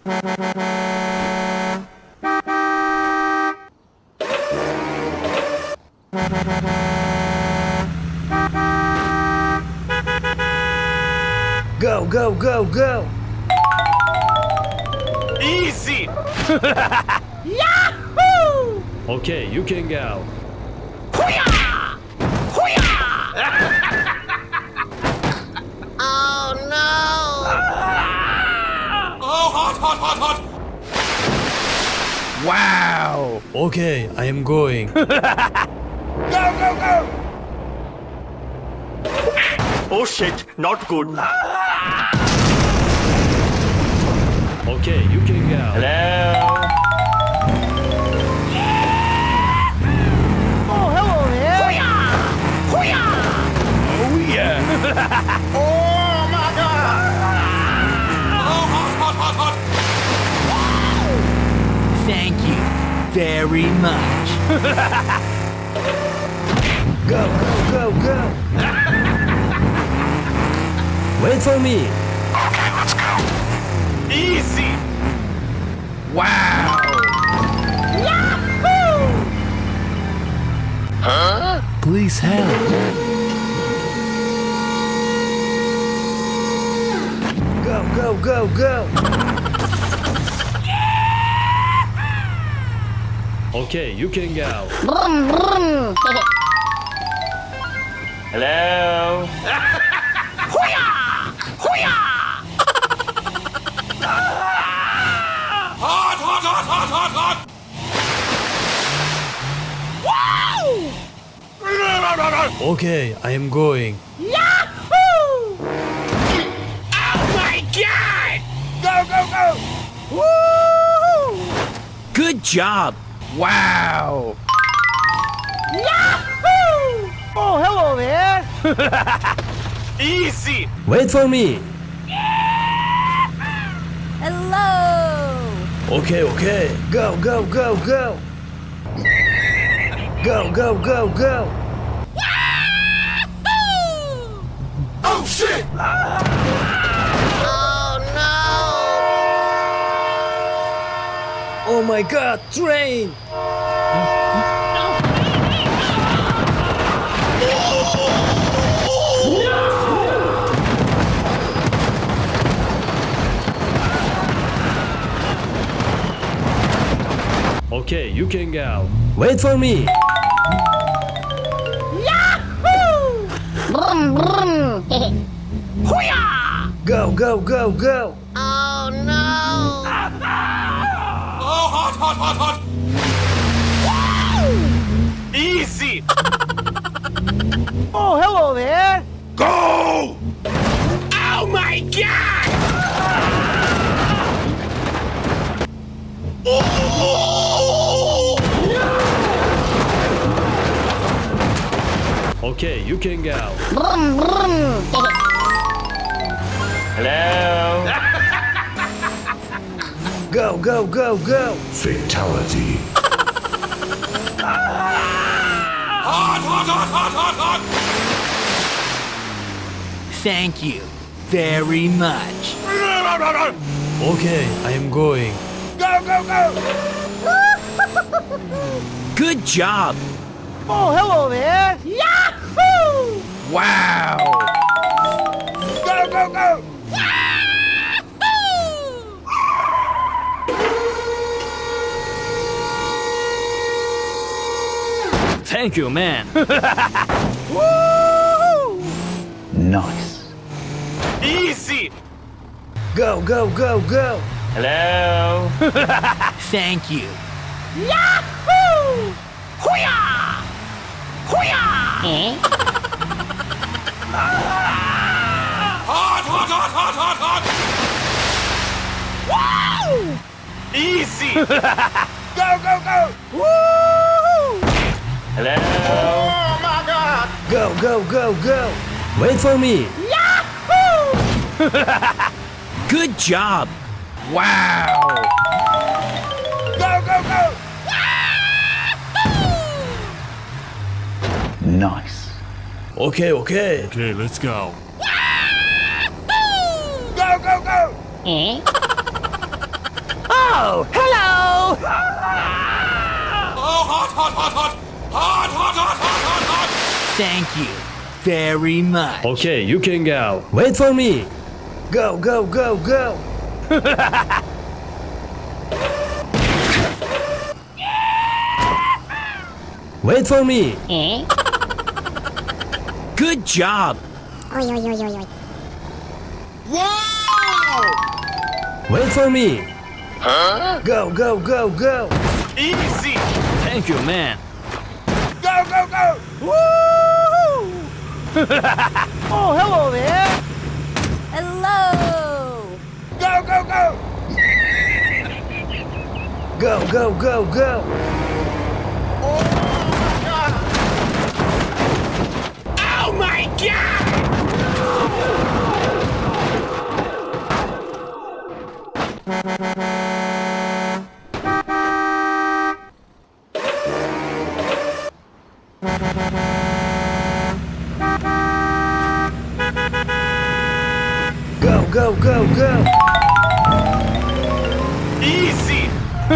Go, go, go, go! Easy! Yahoo! Okay, you can go. Hoo-yah! Hoo-yah! Oh no! Oh, hot, hot, hot, hot! Wow! Okay, I am going. Go, go, go! Oh shit, not good. Okay, you can go. Hello? Oh, hello there! Hoo-yah! Hoo-yah! Oh yeah! Oh my god! Oh, hot, hot, hot, hot! Thank you very much. Go, go, go, go! Wait for me. Easy! Wow! Yahoo! Please help. Go, go, go, go! Okay, you can go. Brum, brum. Hello? Hoo-yah! Hoo-yah! Hot, hot, hot, hot, hot, hot! Wow! Okay, I am going. Yahoo! Oh my god! Go, go, go! Woo! Good job! Wow! Yahoo! Oh, hello there! Easy! Wait for me. Hello! Okay, okay. Go, go, go, go! Go, go, go, go! Oh shit! Oh no! Oh my god, train! Okay, you can go. Wait for me. Yahoo! Brum, brum. Hoo-yah! Go, go, go, go! Oh no! Oh, hot, hot, hot, hot! Woo! Easy! Oh, hello there! Go! Oh my god! Oh! Okay, you can go. Brum, brum. Hello? Go, go, go, go! Fatality. Hot, hot, hot, hot, hot, hot! Thank you very much. Okay, I am going. Go, go, go! Good job. Oh, hello there. Yahoo! Wow! Go, go, go! Thank you, man. Woo! Nice. Easy! Go, go, go, go! Hello? Thank you. Yahoo! Hoo-yah! Hoo-yah! Hot, hot, hot, hot, hot, hot! Woo! Easy! Go, go, go! Woo! Hello? Oh my god! Go, go, go, go! Wait for me. Yahoo! Good job! Wow! Go, go, go! Nice. Okay, okay. Okay, let's go. Go, go, go! Oh, hello! Oh, hot, hot, hot, hot. Hot, hot, hot, hot, hot, hot. Thank you very much. Okay, you can go. Wait for me. Go, go, go, go. Wait for me. Good job. Wait for me. Go, go, go, go. Easy. Thank you, man. Go, go, go. Oh, hello there. Hello! Go, go, go. Go, go, go, go. Oh my God! Go, go, go, go. Easy. Oh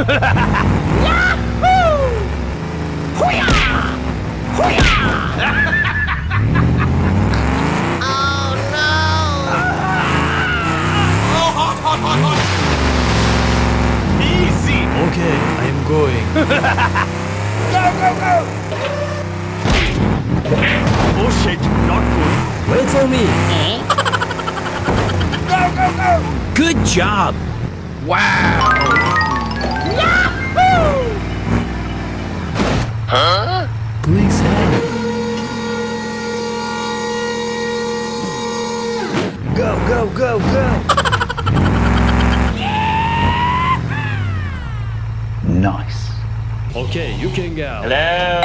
no! Oh, hot, hot, hot, hot. Easy. Okay, I am going. Go, go, go. Oh shit, not good. Wait for me. Go, go, go. Good job. Wow. Please help. Go, go, go, go. Nice. Okay, you can go. Hello.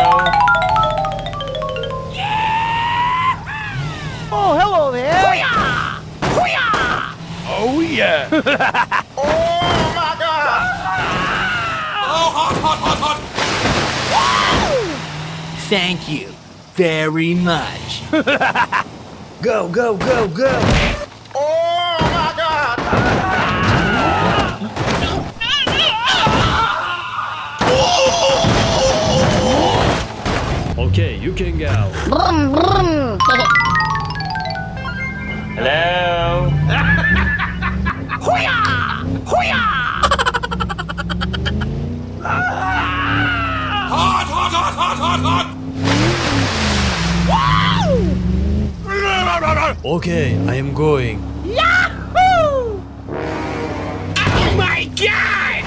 Oh, hello there. Oh, yeah. Oh, hot, hot, hot, hot. Thank you very much. Go, go, go, go. Okay, you can go. Brum, brum. Hello. Hot, hot, hot, hot, hot, hot. Okay, I am going. Oh my God!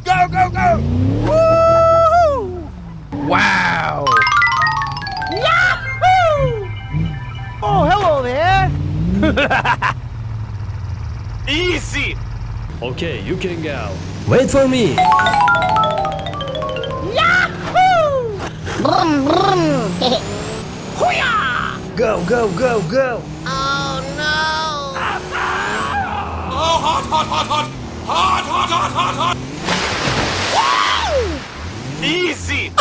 Go, go, go. Wow. Oh, hello there. Easy. Okay, you can go. Wait for me. Brum, brum. Go, go, go, go. Oh no! Oh, hot, hot, hot, hot. Hot, hot, hot, hot, hot. Easy.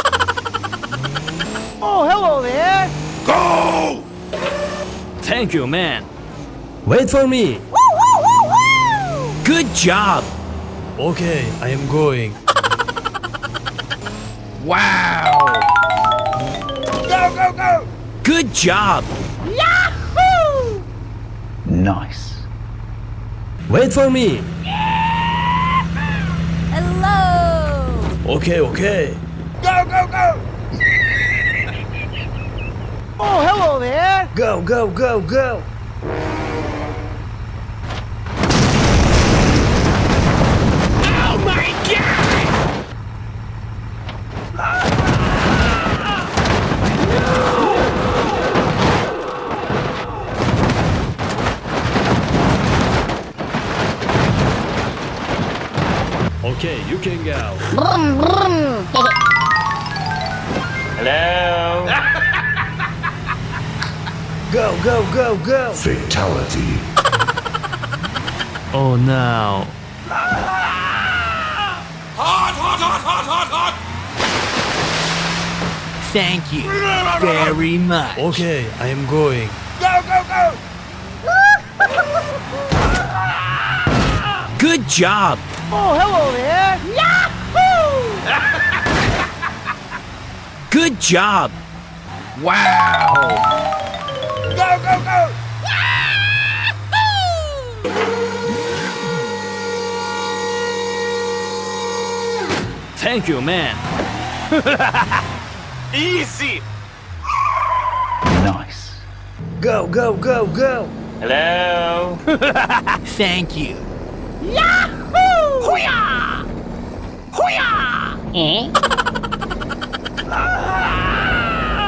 Oh, hello there. Go. Thank you, man. Wait for me. Good job. Okay, I am going. Wow. Go, go, go. Good job. Nice. Wait for me. Hello! Okay, okay. Go, go, go. Oh, hello there. Go, go, go, go. Oh my God! Okay, you can go. Brum, brum. Hello. Go, go, go, go. Fatality. Oh no. Hot, hot, hot, hot, hot, hot. Thank you very much. Okay, I am going. Go, go, go. Good job. Oh, hello there. Good job. Wow. Go, go, go. Thank you, man. Easy. Nice. Go, go, go, go. Hello. Thank you. Hoo-yah! Hoo-yah!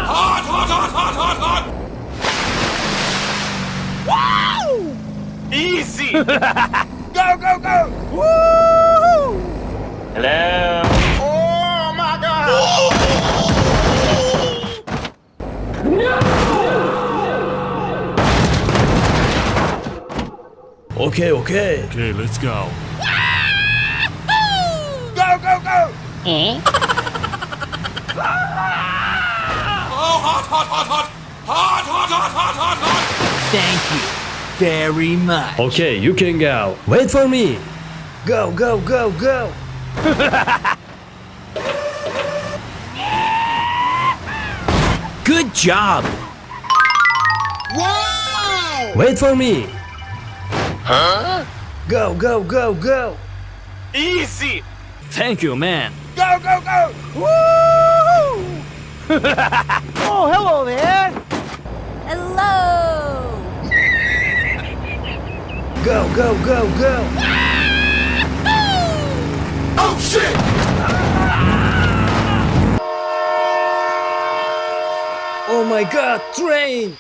Hot, hot, hot, hot, hot, hot. Wow! Easy. Go, go, go. Woo! Hello. Oh my God! Okay, okay. Okay, let's go. Go, go, go. Oh, hot, hot, hot, hot. Hot, hot, hot, hot, hot, hot. Thank you very much. Okay, you can go. Wait for me. Go, go, go, go. Good job. Wow! Wait for me. Go, go, go, go. Easy. Thank you, man. Go, go, go. Woo! Oh, hello there. Hello. Go, go, go, go. Oh, shit. Oh my God, train.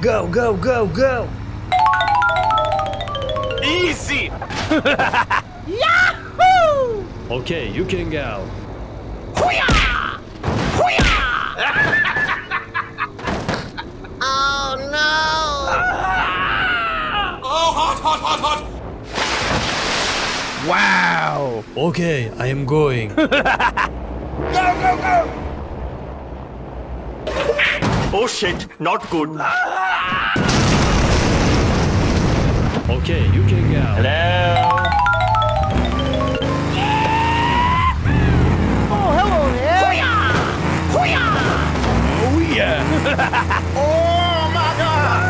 Go, go, go, go. Easy. Yahoo! Okay, you can go. Hoo-yah! Hoo-yah! Oh no. Oh, hot, hot, hot, hot. Wow. Okay, I am going. Go, go, go. Oh, shit. Not good. Okay, you can go. Hello. Oh, hello there. Hoo-yah! Hoo-yah! Oh, yeah. Oh my God!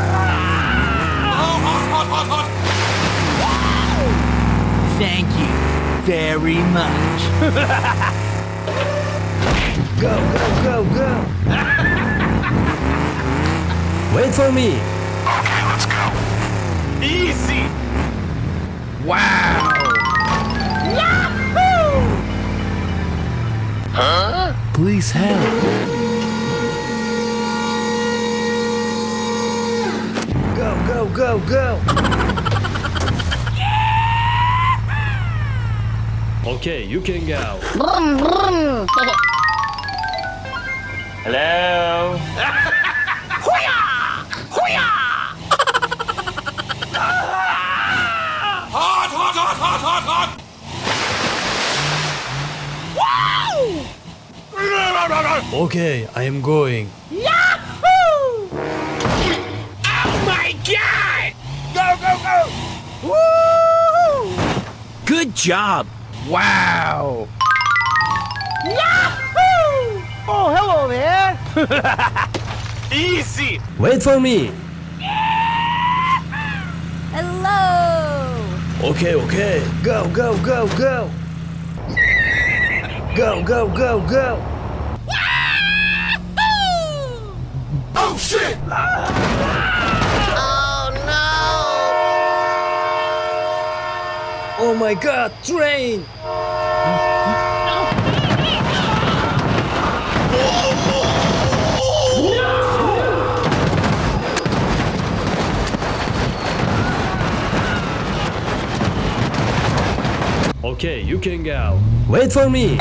Oh, hot, hot, hot, hot. Thank you very much. Go, go, go, go. Wait for me. Easy. Wow. Yahoo! Please help. Go, go, go, go. Okay, you can go. Brum, brum. Hello. Hoo-yah! Hoo-yah! Hot, hot, hot, hot, hot, hot. Wow! Okay, I am going. Yahoo! Oh my God! Go, go, go. Woo! Good job. Wow. Yahoo! Oh, hello there. Easy. Wait for me. Hello. Okay, okay. Go, go, go, go. Go, go, go, go. Oh, shit. Oh no. Oh my God, train. Okay, Okay, you can go. Wait for me.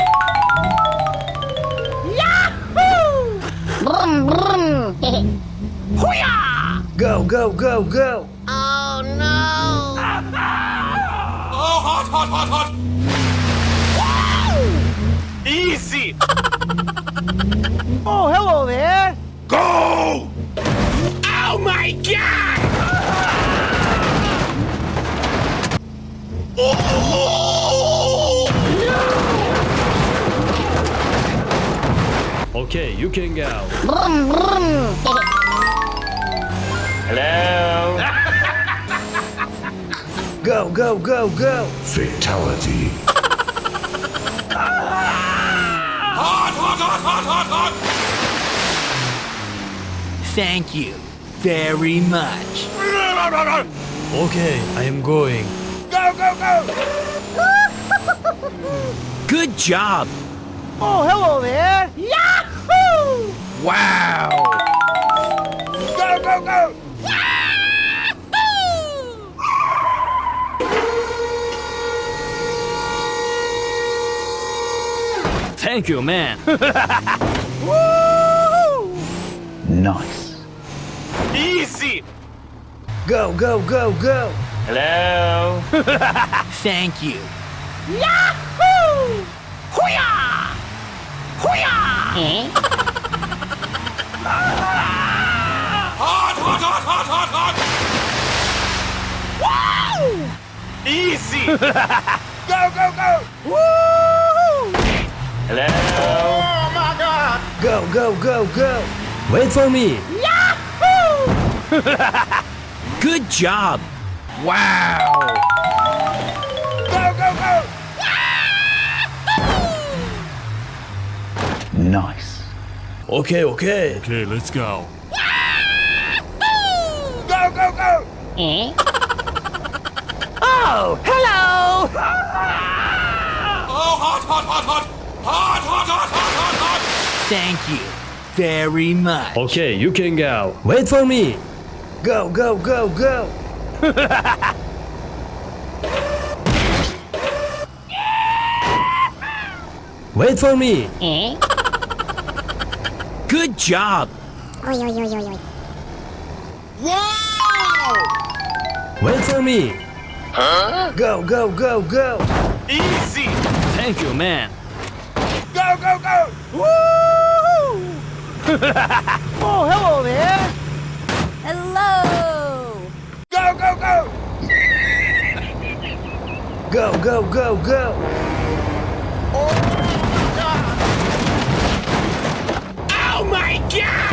Yahoo! Brum, brum. Hoo-yah! Go, go, go, go. Oh no! Oh, hot, hot, hot, hot. Easy! Oh, hello there. Go! Oh my god! Okay, you can go. Brum, brum. Hello. Go, go, go, go. Fatality. Hot, hot, hot, hot, hot, hot. Thank you very much. Okay, I am going. Go, go, go. Good job. Oh, hello there. Yahoo! Wow. Go, go, go. Thank you, man. Nice. Easy! Go, go, go, go. Hello. Thank you. Yahoo! Hoo-yah! Hoo-yah! Hot, hot, hot, hot, hot, hot. Wow! Easy! Go, go, go. Hello. Oh my god! Go, go, go, go. Wait for me. Yahoo! Good job. Wow. Go, go, go. Nice. Okay, okay. Okay, let's go. Go, go, go. Oh, hello! Oh, hot, hot, hot, hot. Hot, hot, hot, hot, hot, hot. Thank you very much. Okay, you can go. Wait for me. Go, go, go, go. Wait for me. Good job. Wow! Wait for me. Go, go, go, go. Easy! Thank you, man. Go, go, go. Woo! Oh, hello there. Hello! Go, go, go. Go, go, go, go. Oh my god!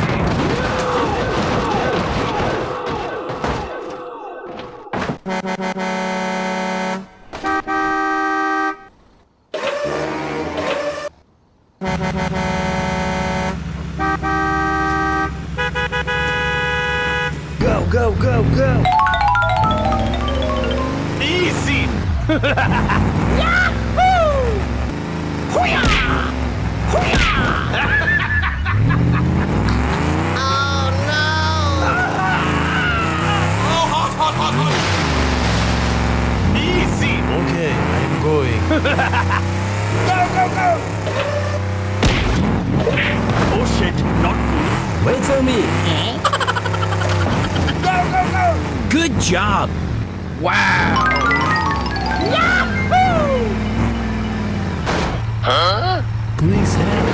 Go, go, go, go. Easy! Yahoo! Hoo-yah! Hoo-yah! Oh no! Oh, hot, hot, hot, hot. Easy! Okay, I'm going. Go, go, go. Oh shit, not good. Wait for me. Go, go, go. Good job. Wow. Yahoo! Please help.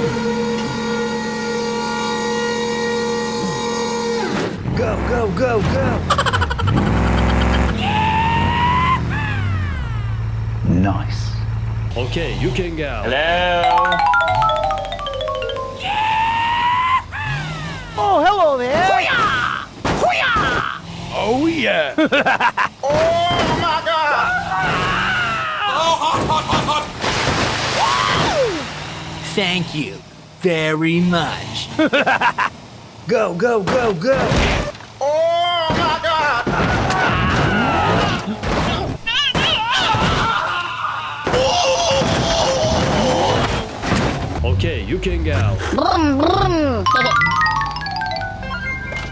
Go, go, go, go. Nice. Okay, you can go. Hello. Oh, hello there. Hoo-yah! Hoo-yah! Oh yeah. Oh my god! Oh, hot, hot, hot, hot. Thank you very much. Go, go, go, go. Oh my god! Okay, you can go. Brum, brum.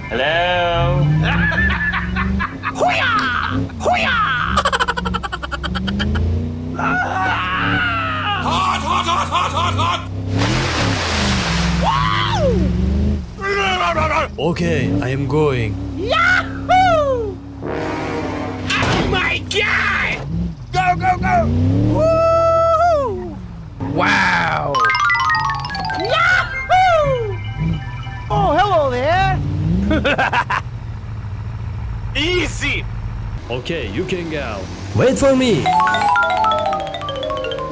Hello. Hoo-yah! Hoo-yah! hot. Okay, I am going. Yahoo! Oh my god! Go, go, go! Woo! Wow! Yahoo! Oh, hello there! Easy! Okay, you can go. Wait for me.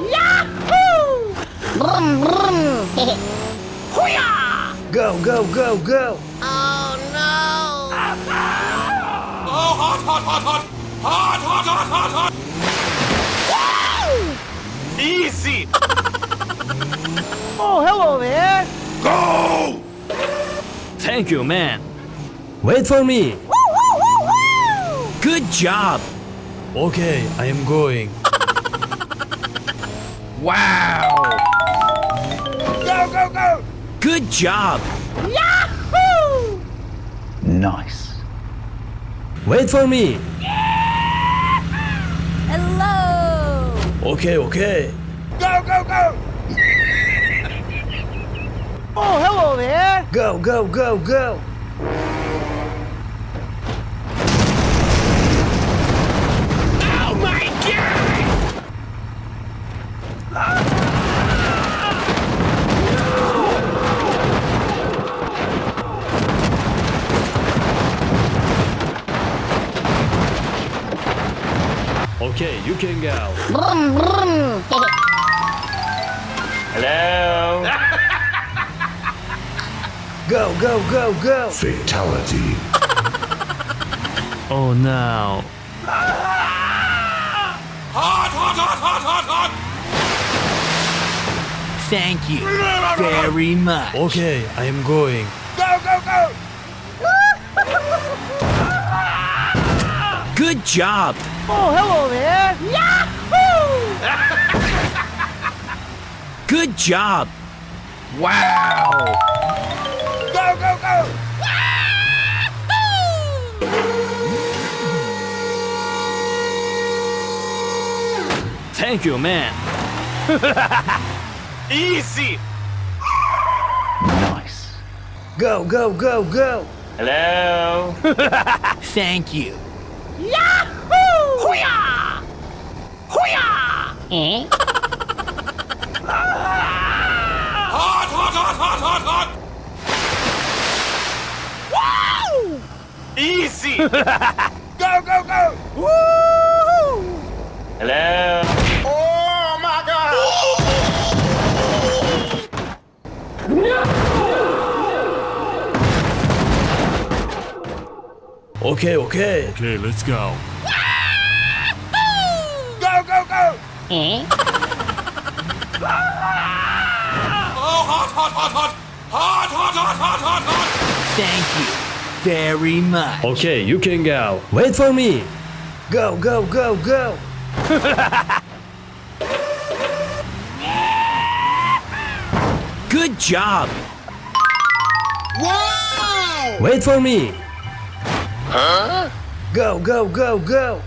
Yahoo! Brum, brum. Hoo-yah! Go, go, go, go! Oh no! Oh, hot. Woo! Easy! Oh, hello there! Go! Thank you, man. Wait for me. Woo, woo, woo, woo! Good job. Okay, I am going. Wow! Go, go, go! Good job. Yahoo! Nice. Wait for me. Hello! Okay, okay. Go, go, go! Oh, hello there! Go, go, go, go! Oh my god! Okay, you can go. Brum, brum. Hello? Go, go, go, go! Fatality. Oh no. Hot. Thank you very much. Okay, I am going. Go, go, go! Good job. Oh, hello there! Yahoo! Good job. Wow! Go, go, go! Thank you, man. Easy! Nice. Go, go, go, go! Hello? Thank you. Yahoo! Hoo-yah! Hoo-yah! Eh? Hot. Woo! Easy! Go, go, go! Woo! Hello? Oh my god! Okay, okay. Okay, let's go. Go, go, go! Eh? Oh, hot. Thank you very much. Okay, you can go. Wait for me. Go, go, go, go! Good job. Wow! Wait for me. Go, go, go, go!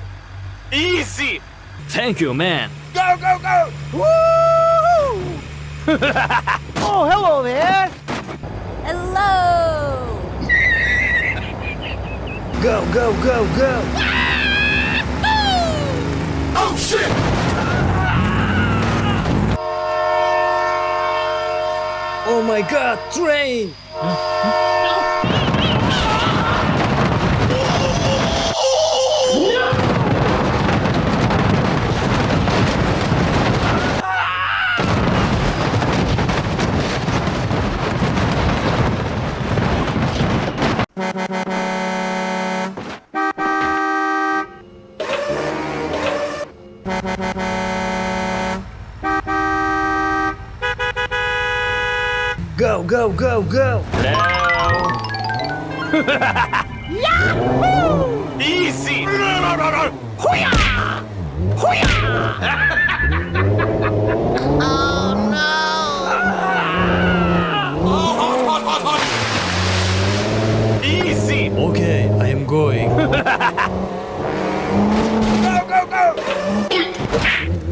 Easy! Thank you, man. Go, go, go! Woo! Oh, hello there! Hello! Go, go, go, go! Oh, shit! Oh my god, train! Go, go, go, go! Hello? Yahoo! Easy! Hoo-yah! Hoo-yah! Oh no! Hot. Easy! Okay, I am going. Go, go, go!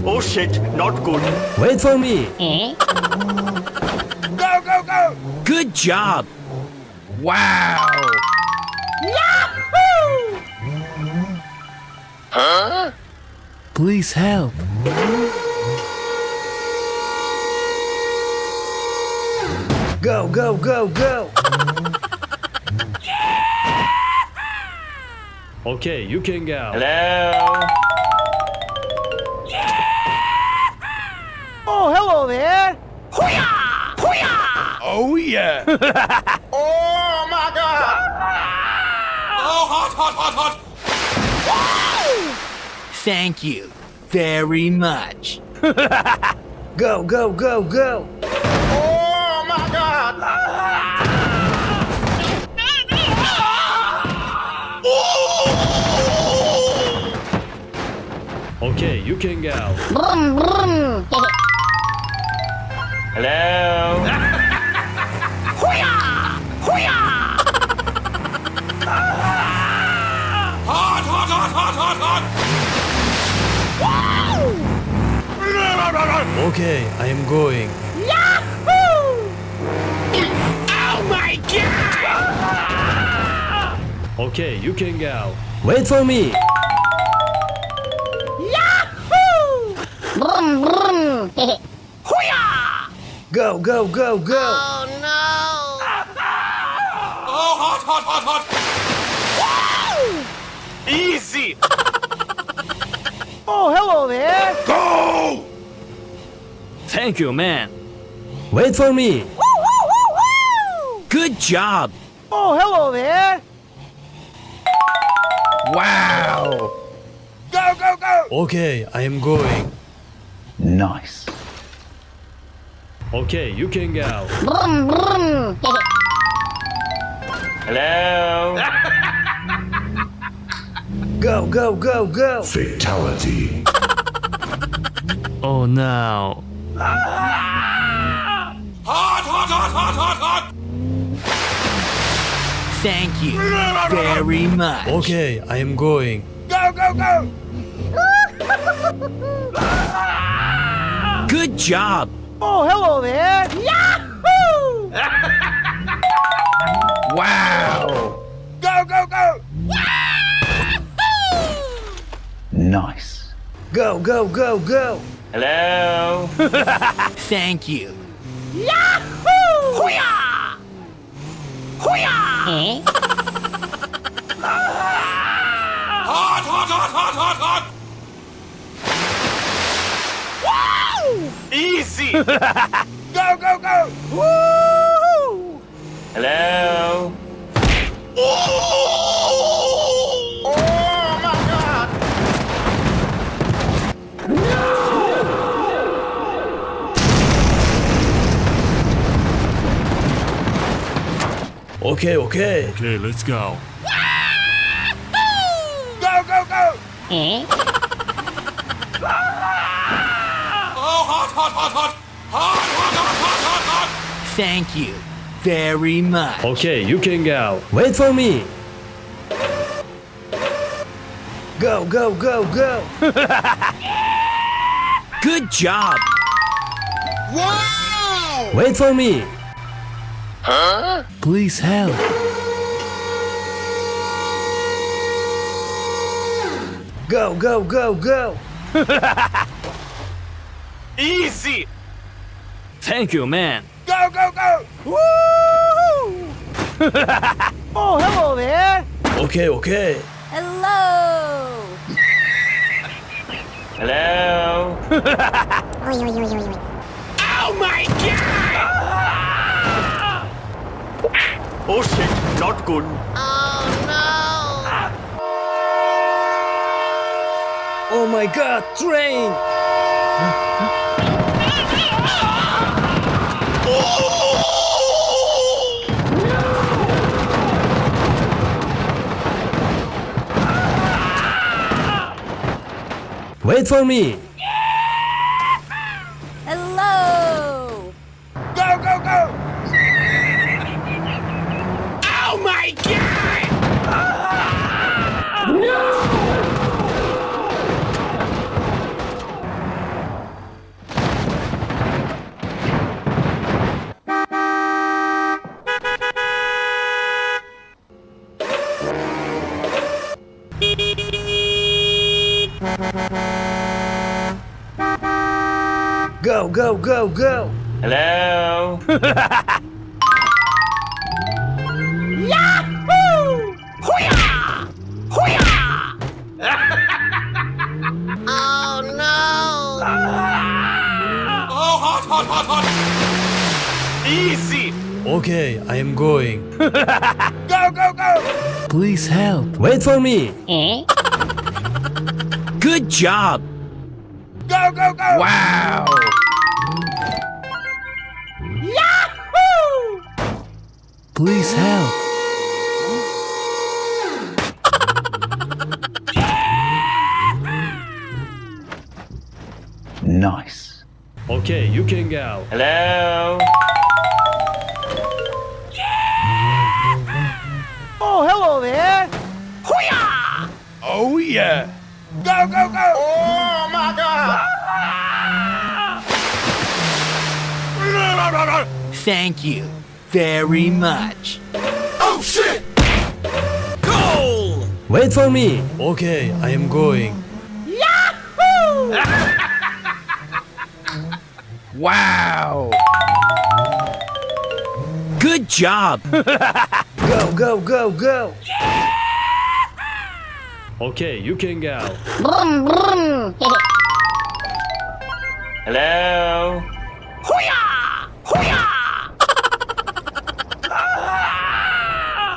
Oh shit, not good. Wait for me. Go, go, go! Good job. Wow. Yahoo! Please help. Go, go, go, go! Okay, you can go. Hello? Oh, hello there! Hoo-yah! Hoo-yah! Oh, yeah! Oh my god! Oh, hot, hot, hot, hot! Thank you very much. Go, go, go, go! Oh my god! Okay, you can go. Brum, brum. Hello? Hoo-yah! Hoo-yah! Hot, hot, hot, hot, hot, hot! Okay, I am going. Yahoo! Oh my god! Okay, you can go. Wait for me. Yahoo! Brum, brum. Hoo-yah! Go, go, go, go! Oh no! Oh, hot, hot, hot, hot! Easy! Oh, hello there! Go! Thank you, man. Wait for me. Good job. Oh, hello there! Wow. Go, go, go! Okay, I am going. Nice. Okay, you can go. Brum, brum. Hello? Go, go, go, go! Fatality. Oh no. Hot, hot, hot, hot, hot, hot! Thank you very much. Okay, I am going. Go, go, go! Good job. Oh, hello there! Yahoo! Wow. Go, go, go! Nice. Go, go, go, go! Hello? Thank you. Yahoo! Hoo-yah! Hoo-yah! Hot, hot, hot, hot, hot, hot! Easy! Go, go, go! Woo! Hello? Oh my god! Okay, okay. Okay, let's go. Go, go, go! Oh, hot, hot, hot, hot! Hot, hot, hot, hot, hot, hot! Thank you very much. Okay, you can go. Wait for me. Go, go, go, go! Good job. Wow! Wait for me. Huh? Please help. Go, go, go, go! Easy! Thank you, man. Go, go, go! Woo! Oh, hello there! Okay, okay. Hello! Hello? Oh my god! Oh shit, not good. Oh no! Oh my god, train! Wait for me. Hello! Go, go, go! Oh my god! Go, go, go, go. Hello. Yahoo! Hoo-yah! Hoo-yah! Oh no! Oh, hot, hot, hot, hot. Easy. Okay, I am going. Go, go, go. Please help. Wait for me. Good job. Go, go, go. Wow. Yahoo! Please help. Nice. Okay, you can go. Hello. Oh, hello there. Hoo-yah! Oh, yeah. Go, go, go. Oh my God! Thank you very much. Oh, shit. Goal! Wait for me. Okay, I am going. Yahoo! Wow. Good job. Go, go, go, go. Okay, you can go. Brum, brum. Hello. Hoo-yah! Hoo-yah!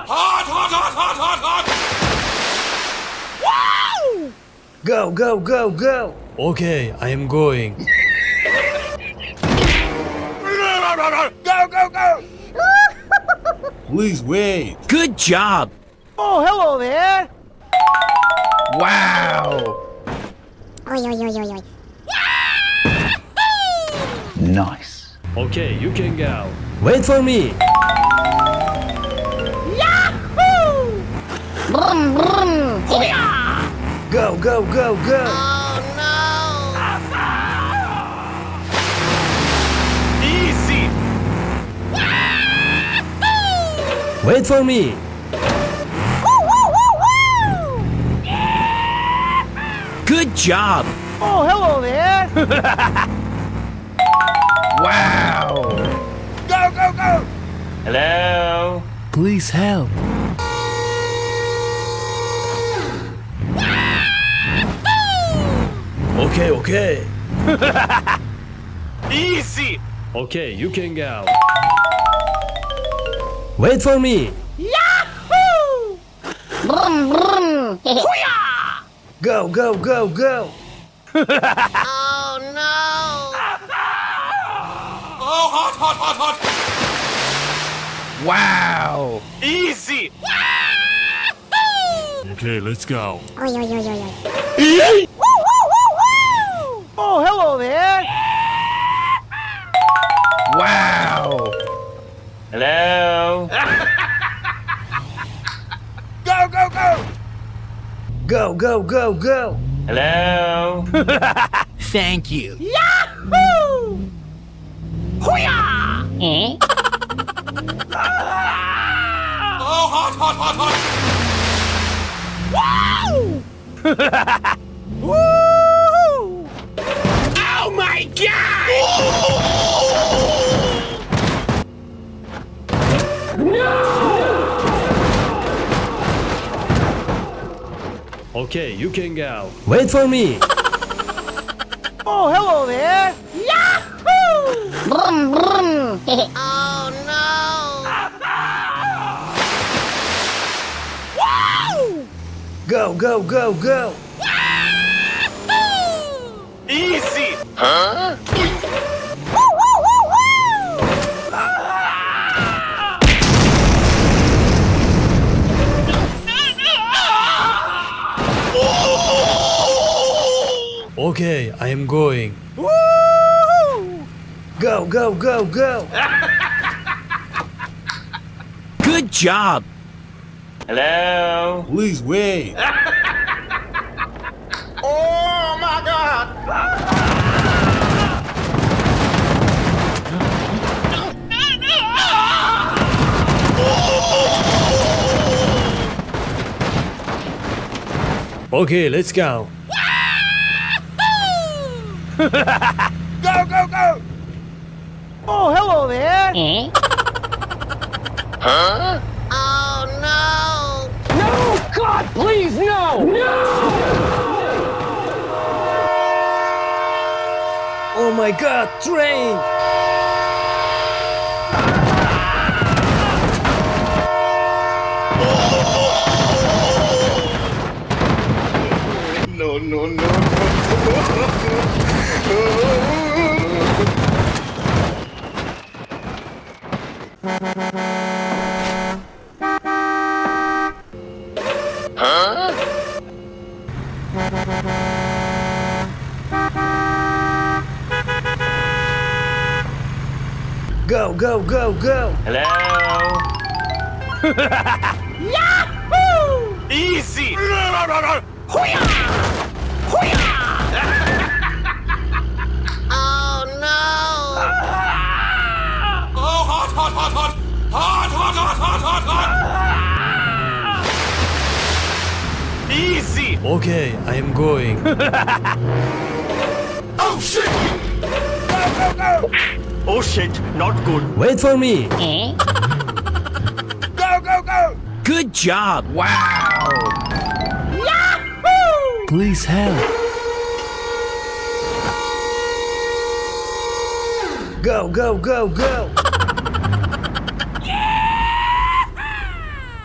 Hot, hot, hot, hot, hot, hot. Woo! Go, go, go, go. Okay, I am going. Go, go, go. Please wait. Good job. Oh, hello there. Wow. Oi, oi, oi, oi, oi. Nice. Okay, you can go. Wait for me. Yahoo! Brum, brum. Hoo-yah! Go, go, go, go. Oh Easy. Wait for me. Woo, woo, woo, woo! Good job. Oh, hello there. Wow. Go, go, go. Hello. Please help. Okay, okay. Easy. Okay, you can go. Wait for me. Yahoo! no! Brum, brum. Hoo-yah! Go, go, go, go. Oh no! Oh, hot, hot, hot, hot. Wow. Easy. Okay, let's go. Oi, oi, oi, oi, oi. Woo, woo, woo, woo! Oh, hello there. Wow. Hello. Go, go, go. Go, go, go, go. Hello. Thank you. Yahoo! Hoo-yah! Oh, hot, hot, hot, hot. Woo! Woo! Oh my God! Okay, you can go. Wait for me. Oh, hello there. Yahoo! Brum, brum. Oh Woo! Go, go, go, go. Easy. Woo, woo, woo, woo! Okay, I am going. Woo! Go, go, go, go. Good job. Hello. Please wait. Oh my God! Okay, let's go. Go, go, go. Oh, hello there. Eh? Huh? Oh no! No! God, please, no! No! Oh my god, train! No, no, no. Go, go, go, go. Hello? Yahoo! Easy. Hoo-yah! Hoo-yah! Oh no! Oh, hot, hot, hot, hot. Hot, hot, hot, hot, hot, hot. Easy. Okay, I am going. Oh, shit. Go, go, go. Oh shit, not good. Wait for me. Eh? Go, go, go. Good job. Wow. Yahoo! Please help. Go, go, go, go.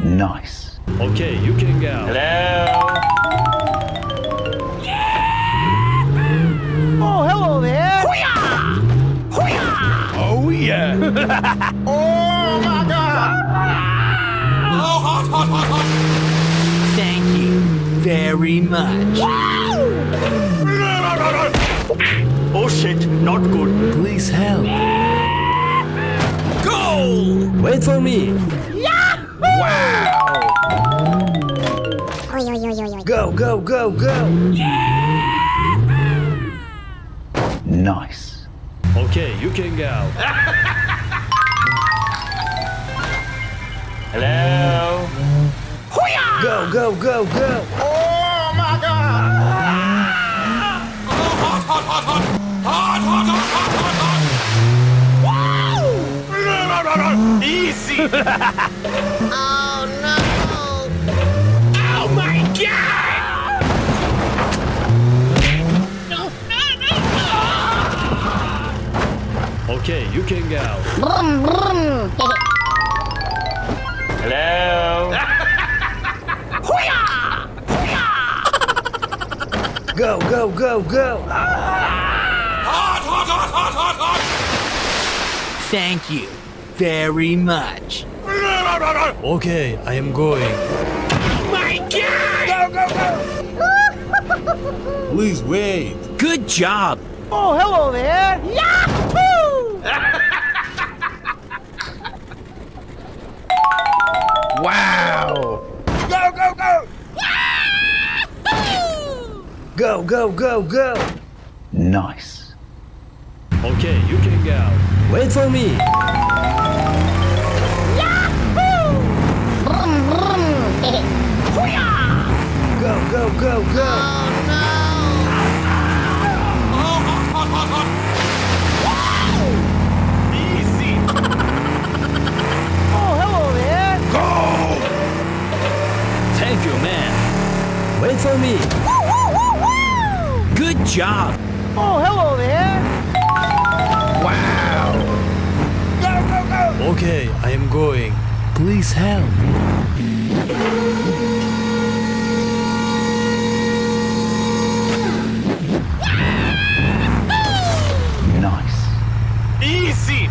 Nice. Okay, you can go. Hello? Oh, hello there. Hoo-yah! Hoo-yah! Oh, yeah. Oh my God! Oh, hot, hot, hot, hot. Thank you very much. Oh shit, not good. Please help. Go! Wait for me. Oi, oi, oi, oi, oi. Go, go, go, go. Nice. Okay, you can go. Hello? Hoo-yah! Go, go, go, go. Oh my God! Oh, hot, hot, hot, hot. Hot, hot, hot, hot, hot, hot. Easy. Oh no! Oh my God! Okay, you can go. Brum, brum. Hello? Hoo-yah! Hoo-yah! Go, go, go, go. Hot, hot, hot, hot, hot, hot. Thank you very much. Okay, I am going. My God! Go, go, go. Please wait. Good job. Oh, hello there. Yahoo! Wow. Go, go, go. Go, go, go, go. Nice. Okay, you can go. Wait for me. Brum, brum. Hoo-yah! Go, go, go, go. Oh no! Oh, hot, hot, hot, hot. Easy. Oh, hello there. Thank you, man. Wait for me. Good job. Oh, hello there. Wow. Go, go, go. Okay, I am going. Please help. Nice. Easy.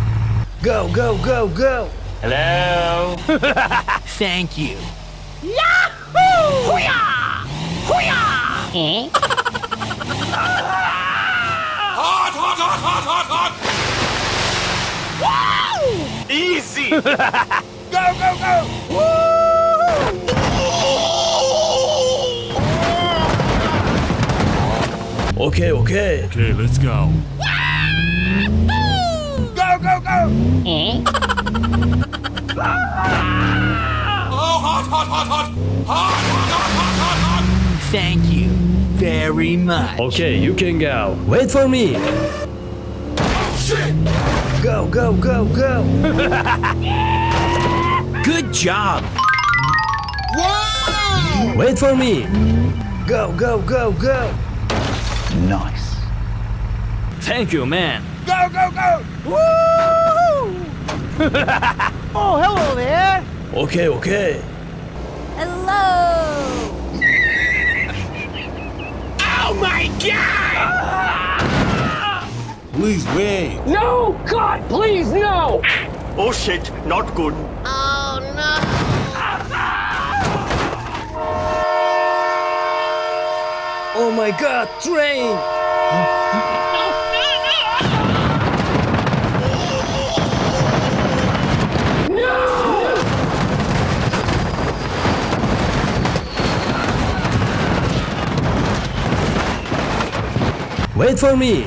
Go, go, go, go. Hello? Thank you. Yahoo! Hoo-yah! Hoo-yah! Eh? Hot, hot, hot, hot, hot, hot. Wow! Easy. Go, go, go. Okay, okay. Okay, let's go. Go, go, go. Eh? Oh, hot, hot, hot, hot. Hot, hot, hot, hot, hot, hot. Thank you very much. Okay, you can go. Wait for me. Oh, shit. Go, go, go, go. Good job. Wait for me. Go, go, go, go. Nice. Thank you, man. Go, go, go. Oh, hello there. Okay, okay. Hello. Oh my God! Please wait. No, God, please, no! Oh shit, not good. Oh no. Oh my god, train! Wait for me.